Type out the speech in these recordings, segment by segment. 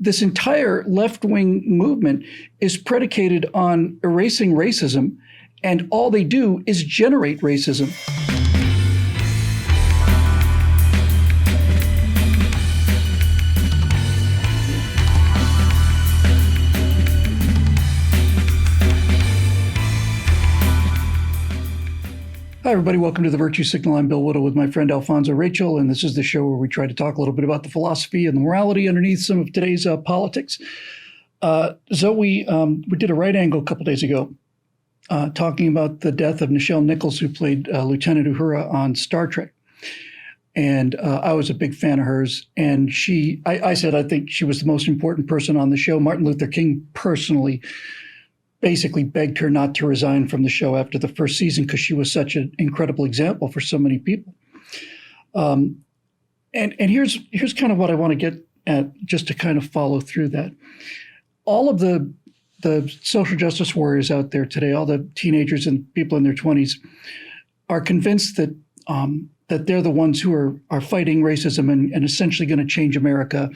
this entire left-wing movement is predicated on erasing racism, and all they do is generate racism. Hi, everybody. Welcome to The Virtue Signal. I'm Bill Whittle with my friend Alfonso Rachel, and this is the show where we try to talk a little bit about the philosophy and the morality underneath some of today's politics. We did a right angle a couple days ago talking about the death of Nichelle Nichols, who played Lieutenant Uhura on Star Trek. And I was a big fan of hers. And I said I think she was the most important person on the show. Martin Luther King personally basically begged her not to resign from the show after the first season because she was such an incredible example for so many people. And here's kind of what I want to get at, just to kind of follow through that. All of the social justice warriors out there today, all the teenagers and people in their 20s, are convinced that that they're the ones who are fighting racism and essentially going to change America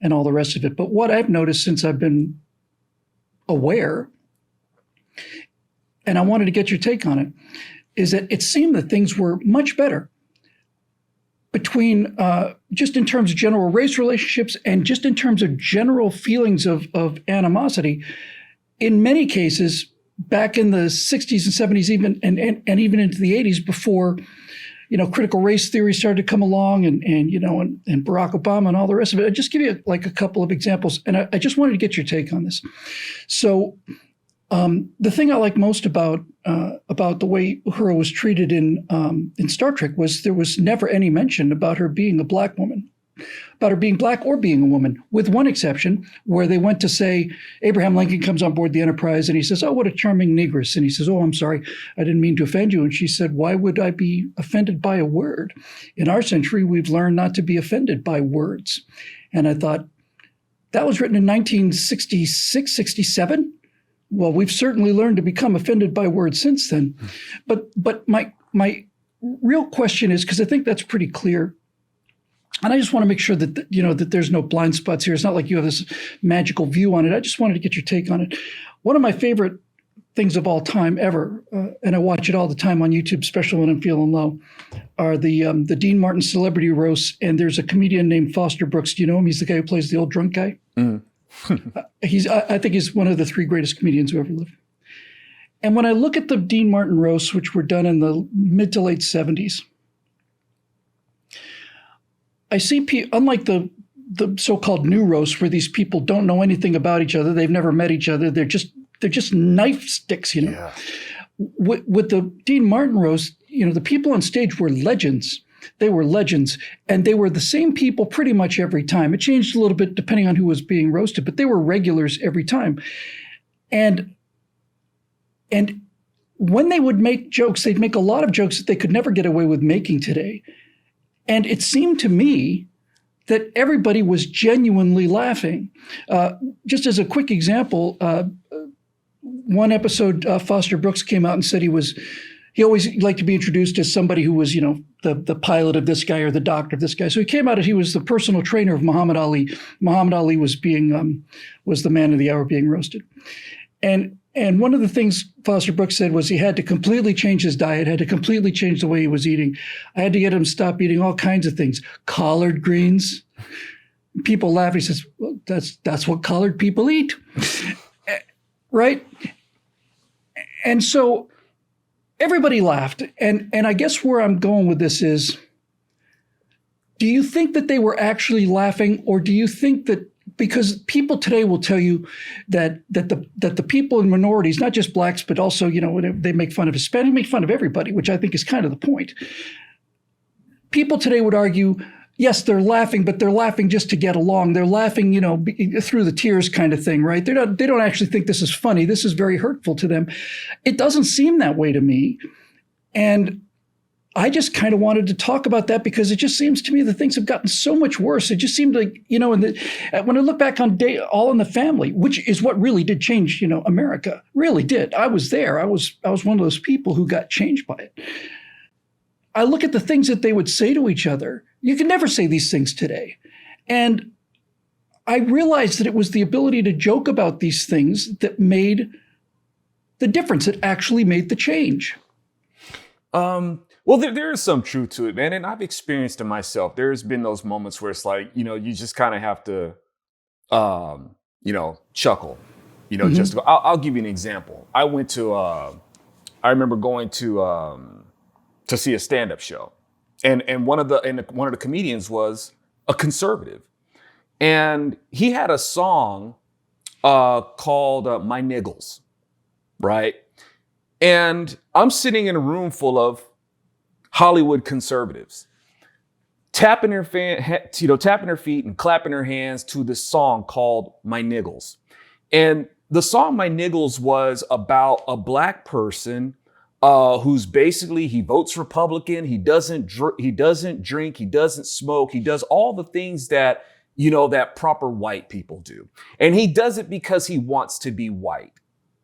and all the rest of it. But what I've noticed since I've been aware, and I wanted to get your take on it, is that it seemed that things were much better between just in terms of general race relationships and just in terms of general feelings of animosity. In many cases, back in the 60s and 70s, even and even into the 80s, before critical race theory started to come along, and Barack Obama and all the rest of it. I'll just give you like a couple of examples, and I just wanted to get your take on this. So. The thing I like most about the way Uhura was treated in Star Trek was there was never any mention about her being a black woman, about her being black or being a woman, with one exception where they went to say Abraham Lincoln comes on board the Enterprise and he says, "Oh, what a charming negress." And he says, "Oh, I'm sorry, I didn't mean to offend you." And she said, "Why would I be offended by a word? In our century, we've learned not to be offended by words." And I thought, that was written in 1966, 67. Well, we've certainly learned to become offended by words since then. But my real question is, because I think that's pretty clear, and I just want to make sure that that there's no blind spots here. It's not like you have this magical view on it. I just wanted to get your take on it. One of my favorite things of all time ever, and I watch it all the time on YouTube, especially when I'm feeling low, are the Dean Martin celebrity roasts. And there's a comedian named Foster Brooks. Do you know him? He's the guy who plays the old drunk guy. Mm. I think he's one of the three greatest comedians who ever lived. And when I look at the Dean Martin roasts, which were done in the mid to late 70s, I see, unlike the so-called new roasts, where these people don't know anything about each other, they've never met each other, they're just knife sticks, Yeah. With the Dean Martin roast, the people on stage were legends. They were legends, and they were the same people pretty much every time. It changed a little bit depending on who was being roasted, but they were regulars every time. And when they would make jokes, they'd make a lot of jokes that they could never get away with making today. And it seemed to me that everybody was genuinely laughing. Just as a quick example, one episode, Foster Brooks came out and said he always liked to be introduced as somebody who was, the pilot of this guy or the doctor of this guy. So he came out and he was the personal trainer of Muhammad Ali. Muhammad Ali was was the man of the hour being roasted. And one of the things Foster Brooks said was he had to completely change his diet, had to completely change the way he was eating. I had to get him to stop eating all kinds of things. Collard greens. People laugh. He says, "Well, that's what collard people eat." Right? And so everybody laughed. And I guess where I'm going with this is, do you think that they were actually laughing, or do you think that, because people today will tell you that the people in minorities, not just blacks, but also, they make fun of Hispanic, make fun of everybody, which I think is kind of the point. People today would argue, yes, they're laughing, but they're laughing just to get along. They're laughing, through the tears kind of thing, right? They don't actually think this is funny. This is very hurtful to them. It doesn't seem that way to me. And I just kind of wanted to talk about that because it just seems to me that things have gotten so much worse. It just seemed like, when I look back on All in the Family, which is what really did change, America, really did. I was there. I was one of those people who got changed by it. I look at the things that they would say to each other. You can never say these things today. And I realized that it was the ability to joke about these things that made the difference, that actually made the change. Well, there is some truth to it, man. And I've experienced it myself. There's been those moments where it's like, you just kind of have to, chuckle, just I'll give you an example. I remember going to see a stand-up show, and one of the comedians was a conservative, and he had a song called "My Niggles," right? And I'm sitting in a room full of Hollywood conservatives, tapping their feet and clapping their hands to this song called "My Niggles," and the song "My Niggles" was about a black person who's basically, he votes Republican. He doesn't drink. He doesn't smoke. He does all the things that, that proper white people do. And he does it because he wants to be white.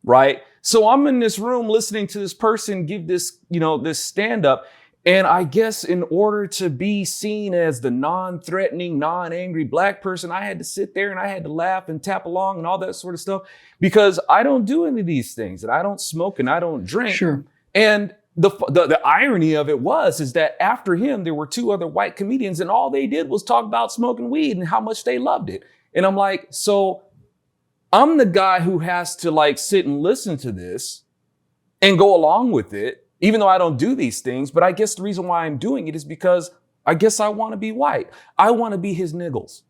Right. So I'm in this room listening to this person give this, this stand up. And I guess in order to be seen as the non-threatening, non-angry black person, I had to sit there and I had to laugh and tap along and all that sort of stuff, because I don't do any of these things, and I don't smoke and I don't drink. Sure. And the irony of it is that after him, there were two other white comedians, and all they did was talk about smoking weed and how much they loved it. And I'm like, so I'm the guy who has to sit and listen to this and go along with it, even though I don't do these things. But I guess the reason why I'm doing it is because I guess I want to be white. I want to be his niggles.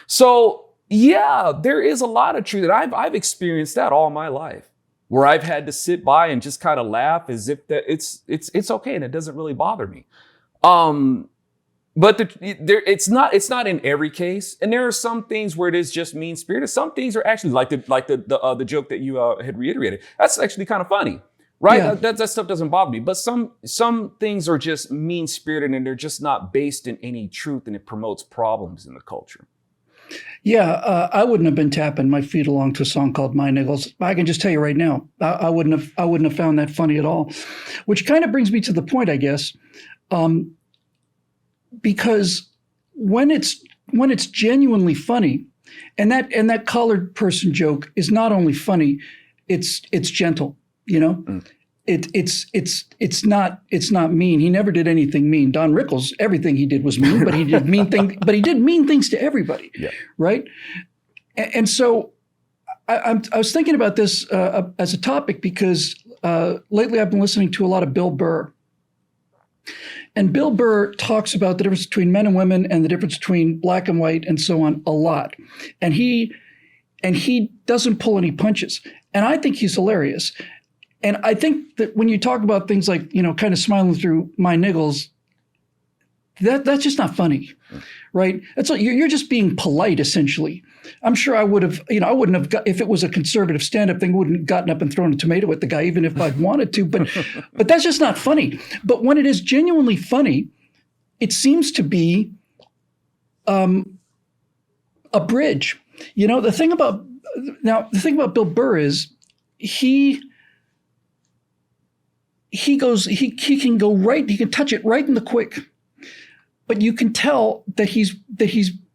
So yeah, there is a lot of truth that I've experienced that all my life, where I've had to sit by and just kind of laugh as if that it's okay and it doesn't really bother me. But it's not in every case, and there are some things where it is just mean spirited. Some things are actually like the joke that you had reiterated. That's actually kind of funny, right? Yeah. That stuff doesn't bother me. But some things are just mean spirited, and they're just not based in any truth, and it promotes problems in the culture. Yeah, I wouldn't have been tapping my feet along to a song called "My Niggles." I can just tell you right now, I wouldn't have found that funny at all. Which kind of brings me to the point, I guess. Because when it's genuinely funny, and that colored person joke is not only funny, it's gentle, Mm. It's not mean. He never did anything mean. Don Rickles, everything he did was mean, but he did mean things. But he did mean things to everybody, yeah. Right? And so I was thinking about this as a topic because lately I've been listening to a lot of Bill Burr. And Bill Burr talks about the difference between men and women and the difference between black and white and so on a lot. And he doesn't pull any punches. And I think he's hilarious. And I think that when you talk about things like, kind of smiling through my niggles, that's just not funny, right? You're just being polite, essentially. I'm sure I would have, I wouldn't have got, if it was a conservative stand-up thing, wouldn't have gotten up and thrown a tomato at the guy, even if I'd wanted to. But that's just not funny. But when it is genuinely funny, it seems to be a bridge. The thing about Bill Burr is he can go right, he can touch it right in the quick. But you can tell that he's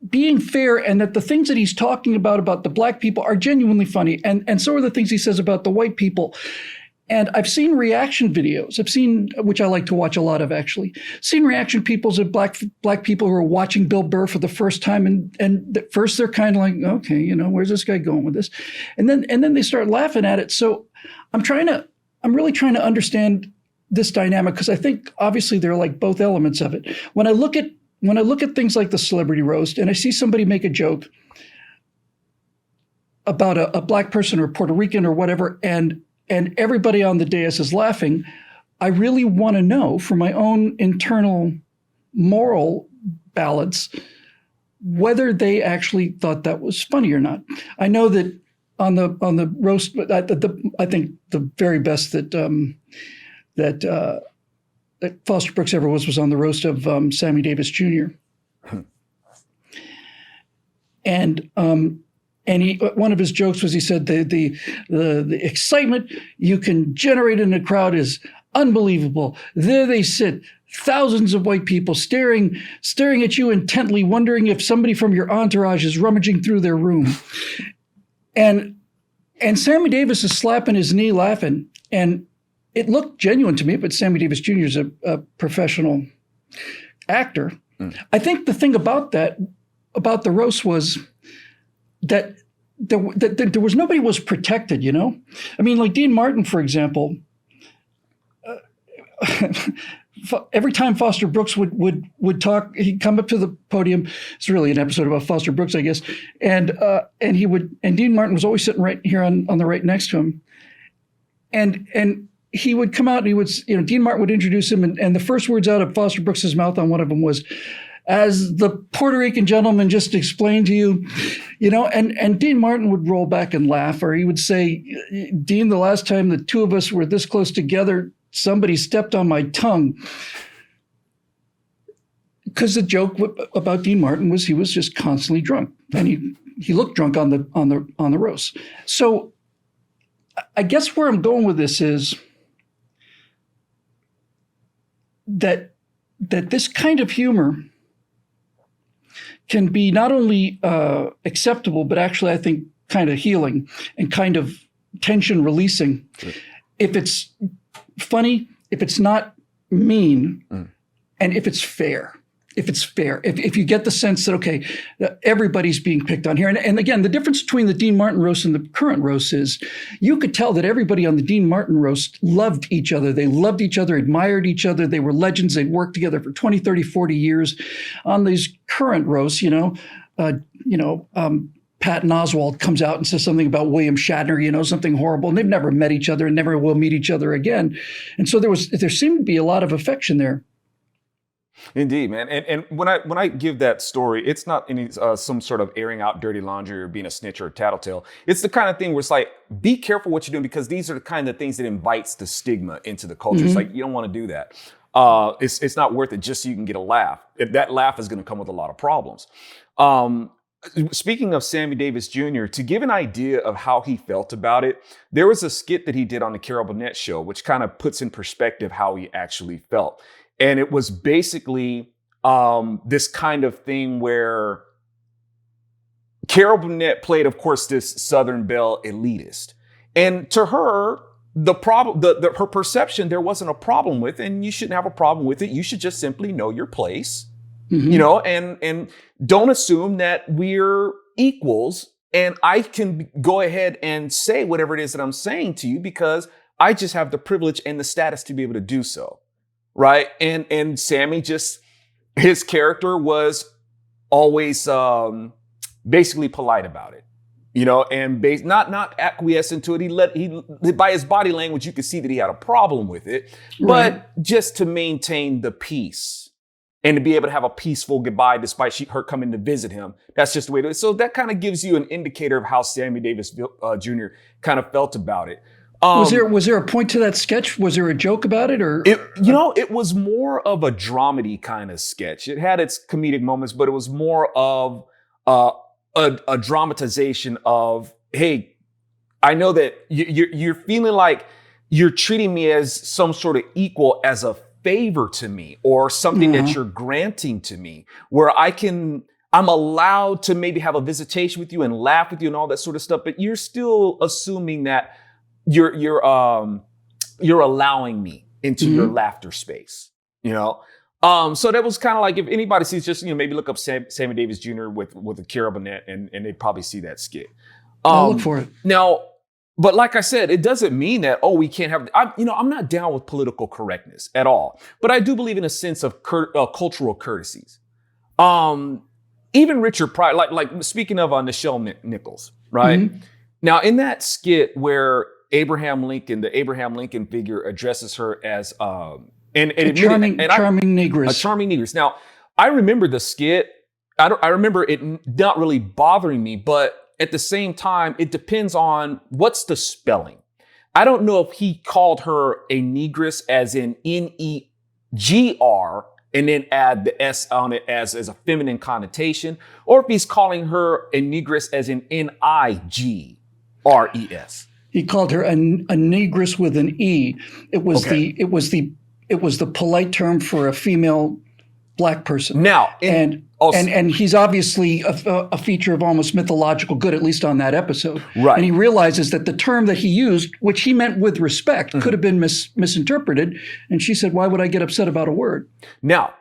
being fair, and that the things that he's talking about the black people are genuinely funny. And so are the things he says about the white people. And I've seen reaction videos. Which I like to watch a lot of, actually. Seen reaction peoples of black people who are watching Bill Burr for the first time. And at first they're kind of like, okay, where's this guy going with this? And then they start laughing at it. So I'm really trying to understand this dynamic, because I think obviously there are both elements of it. When I look at things like the celebrity roast, and I see somebody make a joke about a black person or Puerto Rican or whatever, and everybody on the dais is laughing, I really want to know, for my own internal moral balance, whether they actually thought that was funny or not. I know that on the roast, I think the very best that Foster Brooks ever was on the roast of Sammy Davis Jr. And one of his jokes was, he said the excitement you can generate in a crowd is unbelievable. There they sit, thousands of white people staring at you intently, wondering if somebody from your entourage is rummaging through their room. And Sammy Davis is slapping his knee laughing. And it looked genuine to me, but Sammy Davis Jr. is a professional actor. I think the thing about the roast was that there was nobody was protected, you know? I mean, like Dean Martin, for example, every time Foster Brooks would talk, he'd come up to the podium. It's really an episode about Foster Brooks, I guess. And Dean Martin was always sitting right here on the right next to him. And he would come out and he would, Dean Martin would introduce him, and the first words out of Foster Brooks's mouth on one of them was, "As the Puerto Rican gentleman just explained to you," and Dean Martin would roll back and laugh, or he would say, "Dean, the last time the two of us were this close together, somebody stepped on my tongue." Because the joke about Dean Martin was he was just constantly drunk, and he looked drunk on the roast. So I guess where I'm going with this is that this kind of humor can be not only acceptable, but actually, I think, kind of healing and kind of tension releasing. Sure. If it's funny, if it's not mean, and if it's fair. If you get the sense that, okay, everybody's being picked on here. And again, the difference between the Dean Martin roast and the current roast is you could tell that everybody on the Dean Martin roast loved each other. They loved each other, admired each other. They were legends. They'd worked together for 20, 30, 40 years. On these current roasts, Patton Oswalt comes out and says something about William Shatner, something horrible, and they've never met each other and never will meet each other again. And so there seemed to be a lot of affection there. Indeed, man. And when I give that story, it's not any some sort of airing out dirty laundry or being a snitch or a tattletale. It's the kind of thing where it's like, be careful what you're doing, because these are the kind of things that invites the stigma into the culture. Mm-hmm. It's like, you don't want to do that. It's not worth it just so you can get a laugh. If that laugh is going to come with a lot of problems. Speaking of Sammy Davis Jr., to give an idea of how he felt about it, there was a skit that he did on the Carol Burnett show, which kind of puts in perspective how he actually felt. And it was basically this kind of thing where Carol Burnett played, of course, this Southern Belle elitist. And to her, her perception, there wasn't a problem with, and you shouldn't have a problem with it. You should just simply know your place, mm-hmm. and don't assume that we're equals. And I can go ahead and say whatever it is that I'm saying to you because I just have the privilege and the status to be able to do so. Right. And Sammy his character was always basically polite about it, and not acquiescent to it. He by his body language, you could see that he had a problem with it, right. But just to maintain the peace and to be able to have a peaceful goodbye despite her coming to visit him. That's just the way it is. So that kind of gives you an indicator of how Sammy Davis Jr. kind of felt about it. Was there a point to that sketch? Was there a joke about it, or it was more of a dramedy kind of sketch. It had its comedic moments, but it was more of a dramatization of, hey, I know that you're feeling like you're treating me as some sort of equal, as a favor to me, or something that you're granting to me, where I'm allowed to maybe have a visitation with you and laugh with you and all that sort of stuff, but you're still assuming that you're allowing me into your laughter space, So that was kind of like, if anybody sees, just maybe look up Sammy Davis Jr. with a Carol Burnett, and they probably see that skit. I'll look for it now. But like I said, it doesn't mean that we can't have. I'm not down with political correctness at all, but I do believe in a sense of cultural courtesies. Even Richard Pryor, like speaking of Nichelle Nichols, right? Mm-hmm. Now in that skit where the Abraham Lincoln figure addresses her as a charming negress. A charming negress. Now, I remember the skit. I remember it not really bothering me, but at the same time, it depends on what's the spelling. I don't know if he called her a negress as in Negr and then add the S on it as a feminine connotation, or if he's calling her a negress as in Nigres. He called her a negress with an E. It was Okay. it was the polite term for a female black person. Now, and he's obviously a feature of almost mythological good, at least on that episode. Right. And he realizes that the term that he used, which he meant with respect, could have been misinterpreted. And she said, "Why would I get upset about a word?" Now,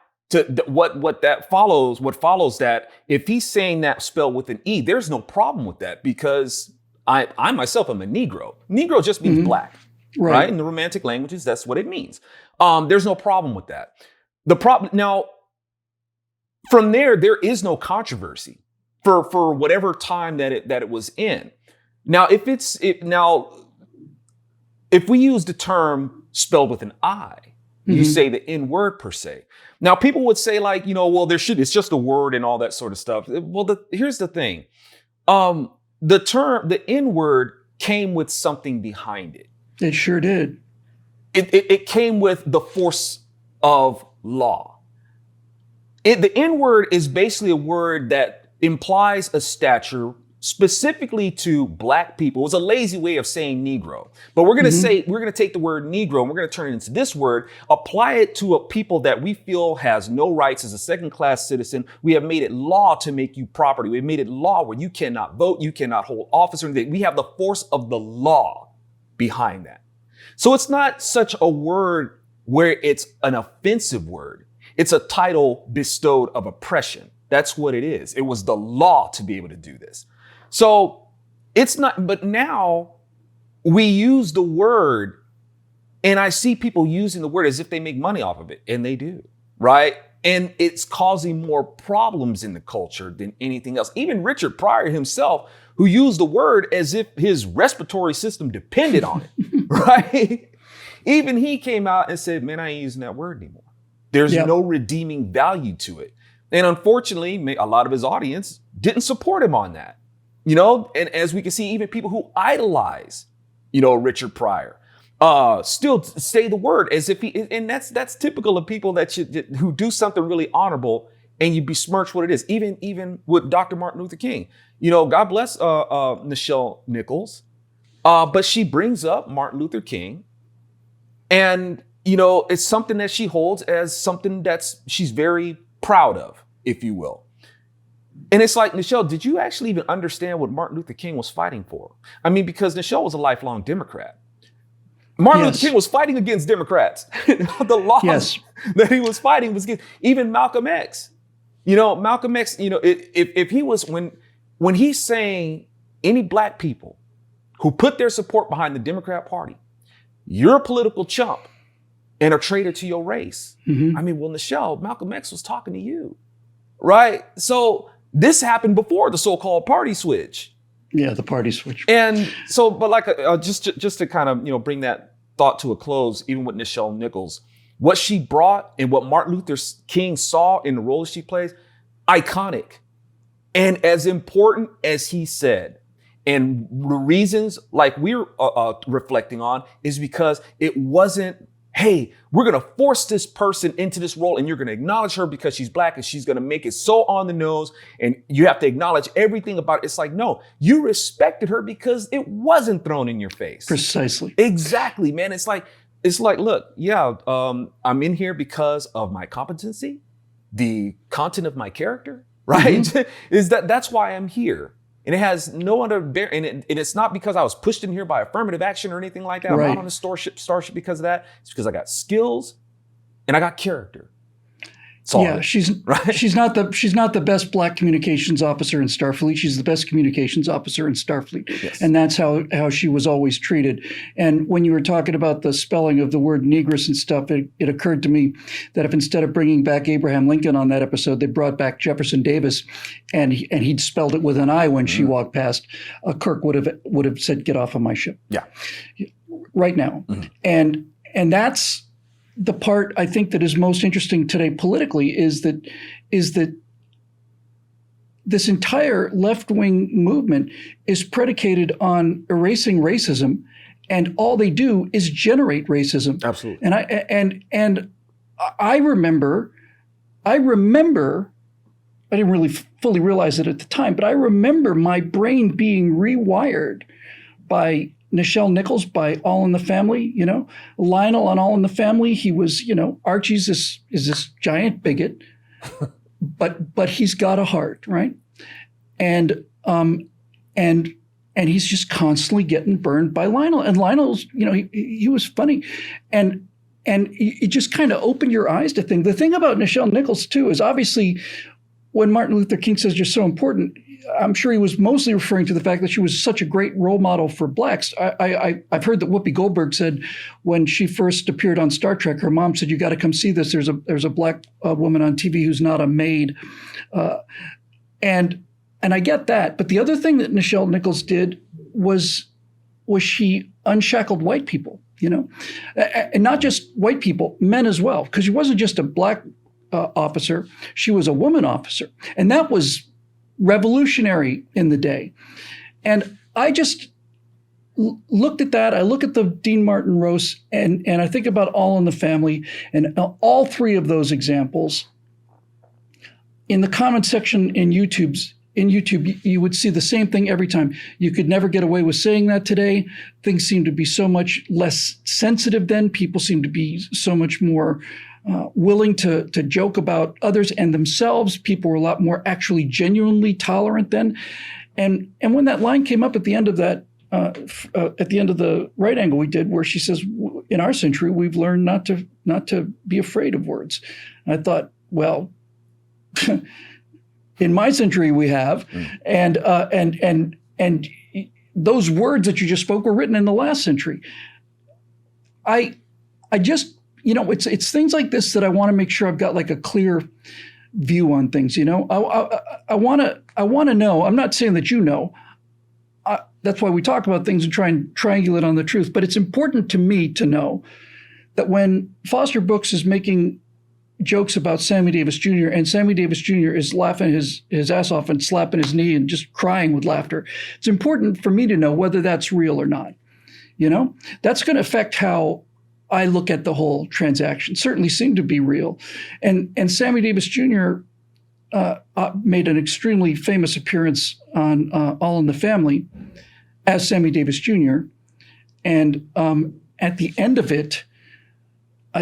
what follows that, if he's saying that spelled with an E, there's no problem with that, because I myself am a Negro. Negro just means black, right? In the Romantic languages, that's what it means. There's no problem with that. The problem now, from there is no controversy for whatever time that it was in. Now, if we use the term spelled with an I, you say the N word per se. Now, people would say, like, well, it's just a word and all that sort of stuff. Well, here's the thing. The N word came with something behind it. It sure did. It came with the force of law. The N word is basically a word that implies a stature specifically to black people. It was a lazy way of saying Negro. But we're going to take the word Negro and we're going to turn it into this word, apply it to a people that we feel has no rights as a second-class citizen. We have made it law to make you property. We've made it law where you cannot vote, you cannot hold office or anything. We have the force of the law behind that. So it's not such a word where it's an offensive word. It's a title bestowed of oppression. That's what it is. It was the law to be able to do this. So it's not, but now we use the word, and I see people using the word as if they make money off of it, and they do, right? And it's causing more problems in the culture than anything else. Even Richard Pryor himself, who used the word as if his respiratory system depended on it, right? Even he came out and said, man, I ain't using that word anymore. There's no redeeming value to it. And unfortunately, a lot of his audience didn't support him on that. And as we can see, even people who idolize, Richard Pryor, still say the word as if and that's typical of people who do something really honorable and you besmirch what it is. Even with Dr. Martin Luther King, God bless Nichelle Nichols, but she brings up Martin Luther King, and it's something that she holds as something she's very proud of, if you will. And it's like, Nichelle, did you actually even understand what Martin Luther King was fighting for? I mean, because Nichelle was a lifelong Democrat. Martin Luther King was fighting against Democrats. The laws that he was fighting was against, even Malcolm X. Malcolm X, if he was, when he's saying any black people who put their support behind the Democrat Party, you're a political chump and a traitor to your race. I mean, well, Nichelle, Malcolm X was talking to you, right? So this happened before the so-called party switch. Yeah, the party switch. And so, but like, just to kind of, bring that thought to a close, even with Nichelle Nichols, what she brought and what Martin Luther King saw in the role she plays, iconic. And as important as he said, and the reasons like we're reflecting on is because it wasn't, hey, we're going to force this person into this role and you're going to acknowledge her because she's black and she's going to make it so on the nose and you have to acknowledge everything about it. It's like, no, you respected her because it wasn't thrown in your face. Precisely. Exactly, man. It's like, look, I'm in here because of my competency, the content of my character, right? That's why I'm here. And it has no other and it's not because I was pushed in here by affirmative action or anything like that. I'm not on a starship because of that. It's because I got skills and I got character. Yeah, she's not the best black communications officer in Starfleet. She's the best communications officer in Starfleet. Yes. And that's how she was always treated. And when you were talking about the spelling of the word negress and stuff, it occurred to me that if instead of bringing back Abraham Lincoln on that episode, they brought back Jefferson Davis and he'd spelled it with an I when she walked past, Kirk would have said, "Get off of my ship." Yeah. Right now. And that's the part I think that is most interesting today politically is that this entire left-wing movement is predicated on erasing racism, and all they do is generate racism. Absolutely. And I remember, I didn't really fully realize it at the time, but I remember my brain being rewired by Nichelle Nichols by All in the Family, Lionel on All in the Family, he was, Archie's is this giant bigot, but he's got a heart, right? And he's just constantly getting burned by Lionel. And Lionel's, he was funny. And it just kind of opened your eyes to things. The thing about Nichelle Nichols, too, is obviously when Martin Luther King says you're so important, I'm sure he was mostly referring to the fact that she was such a great role model for blacks. I've heard that Whoopi Goldberg said when she first appeared on Star Trek, her mom said, "You got to come see this. There's a black woman on TV who's not a maid," and I get that. But the other thing that Nichelle Nichols did was she unshackled white people, and not just white people, men as well, because she wasn't just a black officer, she was a woman officer, and that was revolutionary in the day. And I just looked at that. I look at the Dean Martin roast, and I think about All in the Family, and all three of those examples. In the comment section in YouTube, you would see the same thing every time. You could never get away with saying that today. Things seem to be so much less sensitive then. People seem to be so much more willing to joke about others and themselves. People were a lot more actually genuinely tolerant then. And when that line came up at the end of that, at the end of the right angle we did, where she says, "In our century, we've learned not to be afraid of words." And I thought, well, in my century we have, and those words that you just spoke were written in the last century. I just, it's things like this that I want to make sure I've got like a clear view on things. I want to know. I'm not saying that that's why we talk about things and try and triangulate on the truth. But it's important to me to know that when Foster Brooks is making jokes about Sammy Davis Jr. and Sammy Davis Jr. is laughing his ass off and slapping his knee and just crying with laughter, it's important for me to know whether that's real or not. That's going to affect how I look at the whole transaction. Certainly seemed to be real. And Sammy Davis Jr. Made an extremely famous appearance on All in the Family as Sammy Davis Jr. And at the end of it,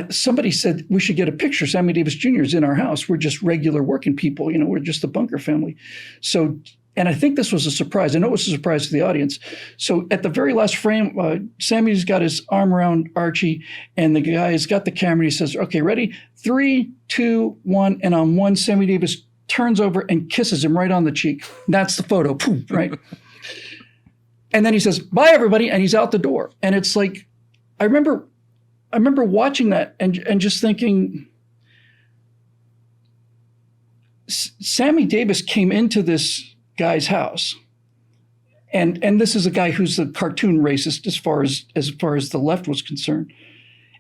somebody said, "We should get a picture. Sammy Davis Jr. is in our house. We're just regular working people. We're just the Bunker family." So, and I think this was a surprise. I know it was a surprise to the audience. So at the very last frame, Sammy's got his arm around Archie, and the guy's got the camera, and he says, "Okay, ready? 3, 2, 1. And on one, Sammy Davis turns over and kisses him right on the cheek. That's the photo, poof, right? And then he says, "Bye, everybody," and he's out the door. And it's like, I remember watching that and just thinking, Sammy Davis came into this guy's house, and this is a guy who's a cartoon racist as far as the left was concerned,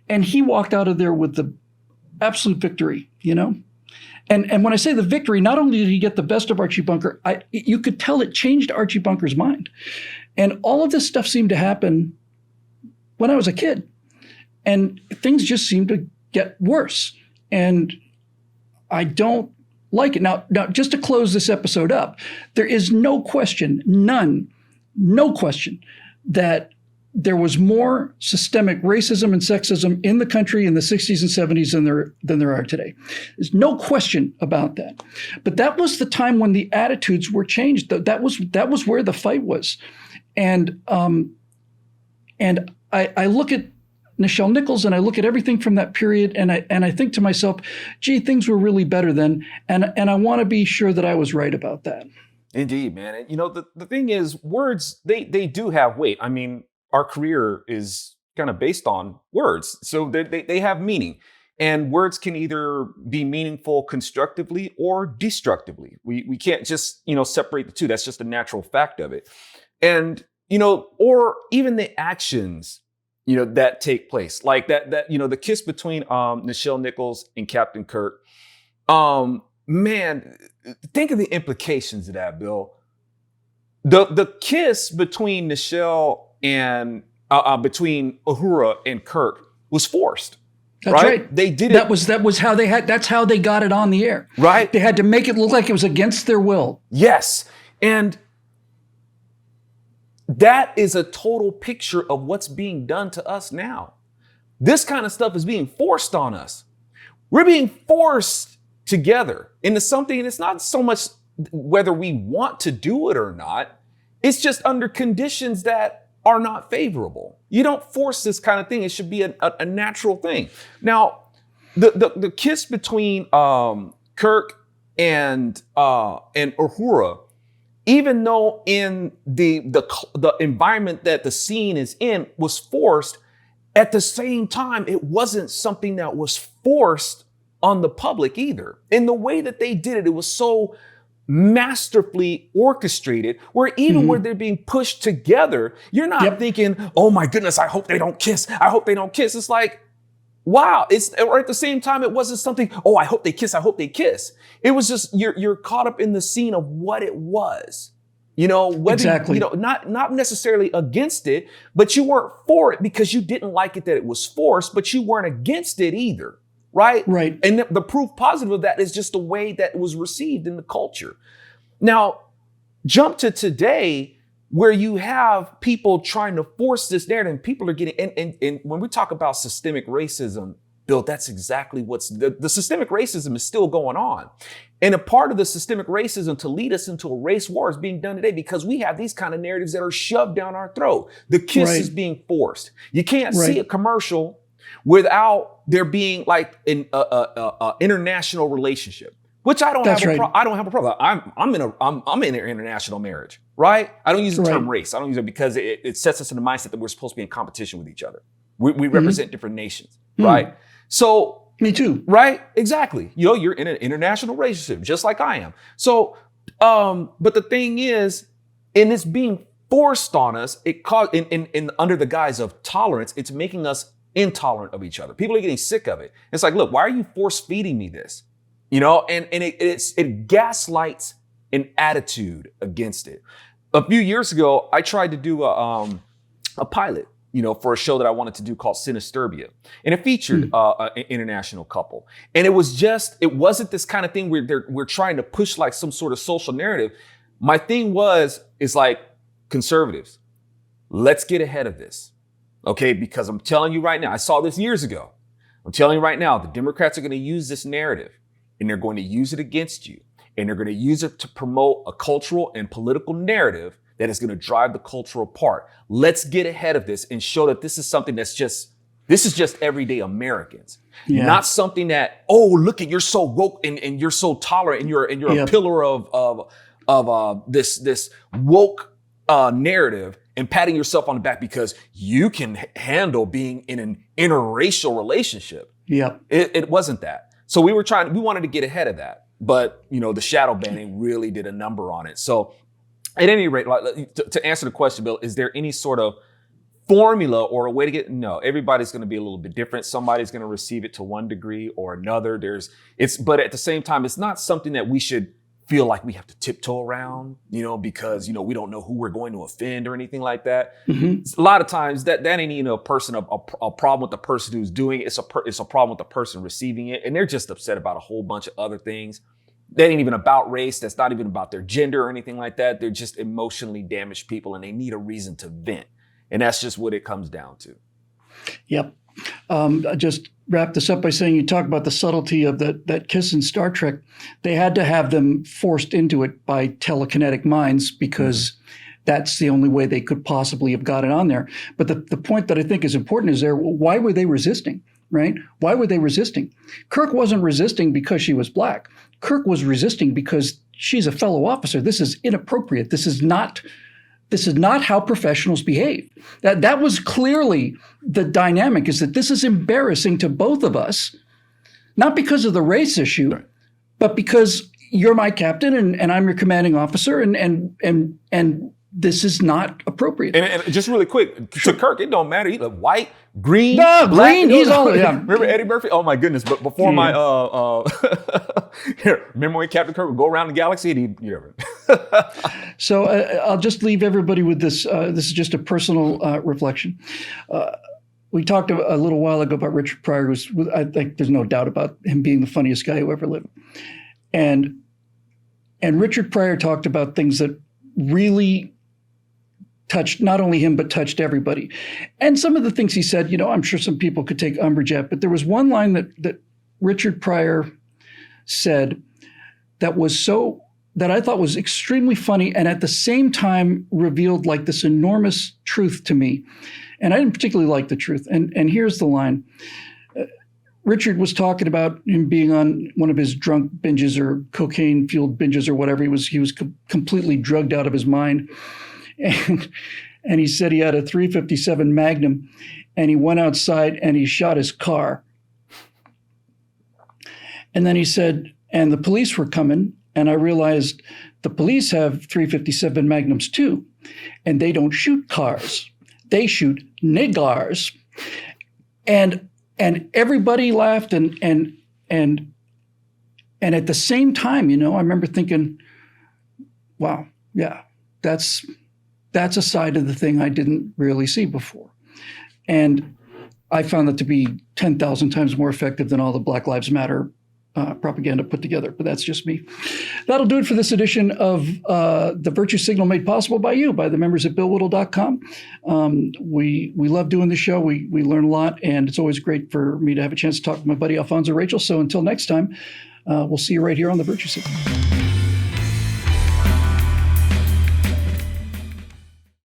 and he walked out of there with the absolute victory, And when I say the victory, not only did he get the best of Archie Bunker, you could tell it changed Archie Bunker's mind, and all of this stuff seemed to happen when I was a kid. And things just seem to get worse. And I don't like it. Now, just to close this episode up, there is no question, no question, that there was more systemic racism and sexism in the country in the 60s and 70s than there are today. There's no question about that. But that was the time when the attitudes were changed. That was where the fight was. And I look at Nichelle Nichols, and I look at everything from that period, and I think to myself, gee, things were really better then, and I want to be sure that I was right about that. Indeed, man. And the thing is, words, they do have weight. I mean, our career is kind of based on words, so they have meaning, and words can either be meaningful constructively or destructively. We can't just separate the two. That's just a natural fact of it, and or even the actions that take place, like that the kiss between Nichelle Nichols and Captain Kirk. Man, think of the implications of that, Bill. The kiss between Nichelle and between Uhura and Kirk was forced. That's right. They did it. That's how they got it on the air. Right. They had to make it look like it was against their will. Yes. And that is a total picture of what's being done to us now. This kind of stuff is being forced on us. We're being forced together into something, and it's not so much whether we want to do it or not. It's just under conditions that are not favorable. You don't force this kind of thing. It should be a natural thing. Now, the kiss between Kirk and Uhura, even though in the environment that the scene is in was forced, at the same time, it wasn't something that was forced on the public either. In the way that they did it, it was so masterfully orchestrated, where even where they're being pushed together, you're not thinking, oh my goodness, I hope they don't kiss. I hope they don't kiss. It's like, wow. Or at the same time, it wasn't something, oh, I hope they kiss. I hope they kiss. It was just, you're caught up in the scene of what it was. Whether, not necessarily against it, but you weren't for it because you didn't like it that it was forced, but you weren't against it either. Right? Right. And the proof positive of that is just the way that it was received in the culture. Now, jump to today where you have people trying to force this narrative, and people are getting, and when we talk about systemic racism, Bill, that's exactly what's, the systemic racism is still going on. And a part of the systemic racism to lead us into a race war is being done today because we have these kind of narratives that are shoved down our throat. The kiss is being forced. You can't see a commercial without there being like an international relationship, which I don't have. I don't have a problem. I'm in an international marriage, right? I don't use the term race. I don't use it because it sets us in the mindset that we're supposed to be in competition with each other. We represent different nations, right? So me too, right? Exactly. You're in an international relationship, just like I am. So, but the thing is, in this being forced on us, it caused in under the guise of tolerance, it's making us intolerant of each other. People are getting sick of it. It's like, look, why are you force feeding me this? And it gaslights an attitude against it. A few years ago, I tried to do a pilot, for a show that I wanted to do called Sinisterbia. And it featured an international couple. And it wasn't this kind of thing where we're trying to push like some sort of social narrative. My thing is like, conservatives, let's get ahead of this. Okay, because I'm telling you right now, I saw this years ago. I'm telling you right now, the Democrats are going to use this narrative and they're going to use it against you. And they're going to use it to promote a cultural and political narrative that is going to drive the culture apart. Let's get ahead of this and show that this is something this is just everyday Americans. Yeah. Not something that, oh, look at, you're so woke and you're so tolerant and you're a pillar of this woke narrative and patting yourself on the back because you can handle being in an interracial relationship. Yeah. It wasn't that. So we wanted to get ahead of that. But, the shadow banning really did a number on it. So at any rate, to answer the question, Bill, is there any sort of formula or a way to get? No, everybody's going to be a little bit different. Somebody's going to receive it to one degree or another. But at the same time, it's not something that we should feel like we have to tiptoe around, because, we don't know who we're going to offend or anything like that. Mm-hmm. A lot of times that ain't even a problem with the person who's doing it. It's a problem with the person receiving it. And they're just upset about a whole bunch of other things. That ain't even about race. That's not even about their gender or anything like that. They're just emotionally damaged people and they need a reason to vent. And that's just what it comes down to. Yep. I just wrap this up by saying you talk about the subtlety of that kiss in Star Trek. They had to have them forced into it by telekinetic minds because that's the only way they could possibly have got it on there. But the point that I think is important is why were they resisting, right? Why were they resisting? Kirk wasn't resisting because she was black. Kirk was resisting because she's a fellow officer. This is inappropriate. This is not how professionals behave. That was clearly the dynamic, is that this is embarrassing to both of us, not because of the race issue, but because you're my captain and I'm your commanding officer and this is not appropriate. And just really quick, to Kirk, it don't matter. He's like white, green, black. Green, he's all, Remember Eddie Murphy? Oh my goodness. But before my, remember when Captain Kirk would go around the galaxy and So I'll just leave everybody with this. This is just a personal reflection. We talked a little while ago about Richard Pryor, I think there's no doubt about him being the funniest guy who ever lived. And Richard Pryor talked about things that really touched not only him, but touched everybody. And some of the things he said, I'm sure some people could take umbrage at, but there was one line that Richard Pryor said that I thought was extremely funny and at the same time revealed like this enormous truth to me. And I didn't particularly like the truth. And here's the line. Richard was talking about him being on one of his drunk binges or cocaine-fueled binges or whatever. He was completely drugged out of his mind. And he said he had a .357 Magnum, and he went outside and he shot his car. And then he said, and the police were coming, and I realized the police have .357 Magnums too, and they don't shoot cars. They shoot niggars. And everybody laughed, and at the same time, I remember thinking, wow, yeah, that's a side of the thing I didn't really see before. And I found that to be 10,000 times more effective than all the Black Lives Matter propaganda put together, but that's just me. That'll do it for this edition of The Virtue Signal, made possible by you, by the members at BillWhittle.com. We love doing the show. We learn a lot, and it's always great for me to have a chance to talk to my buddy Alfonso Rachel. So until next time, we'll see you right here on The Virtue Signal.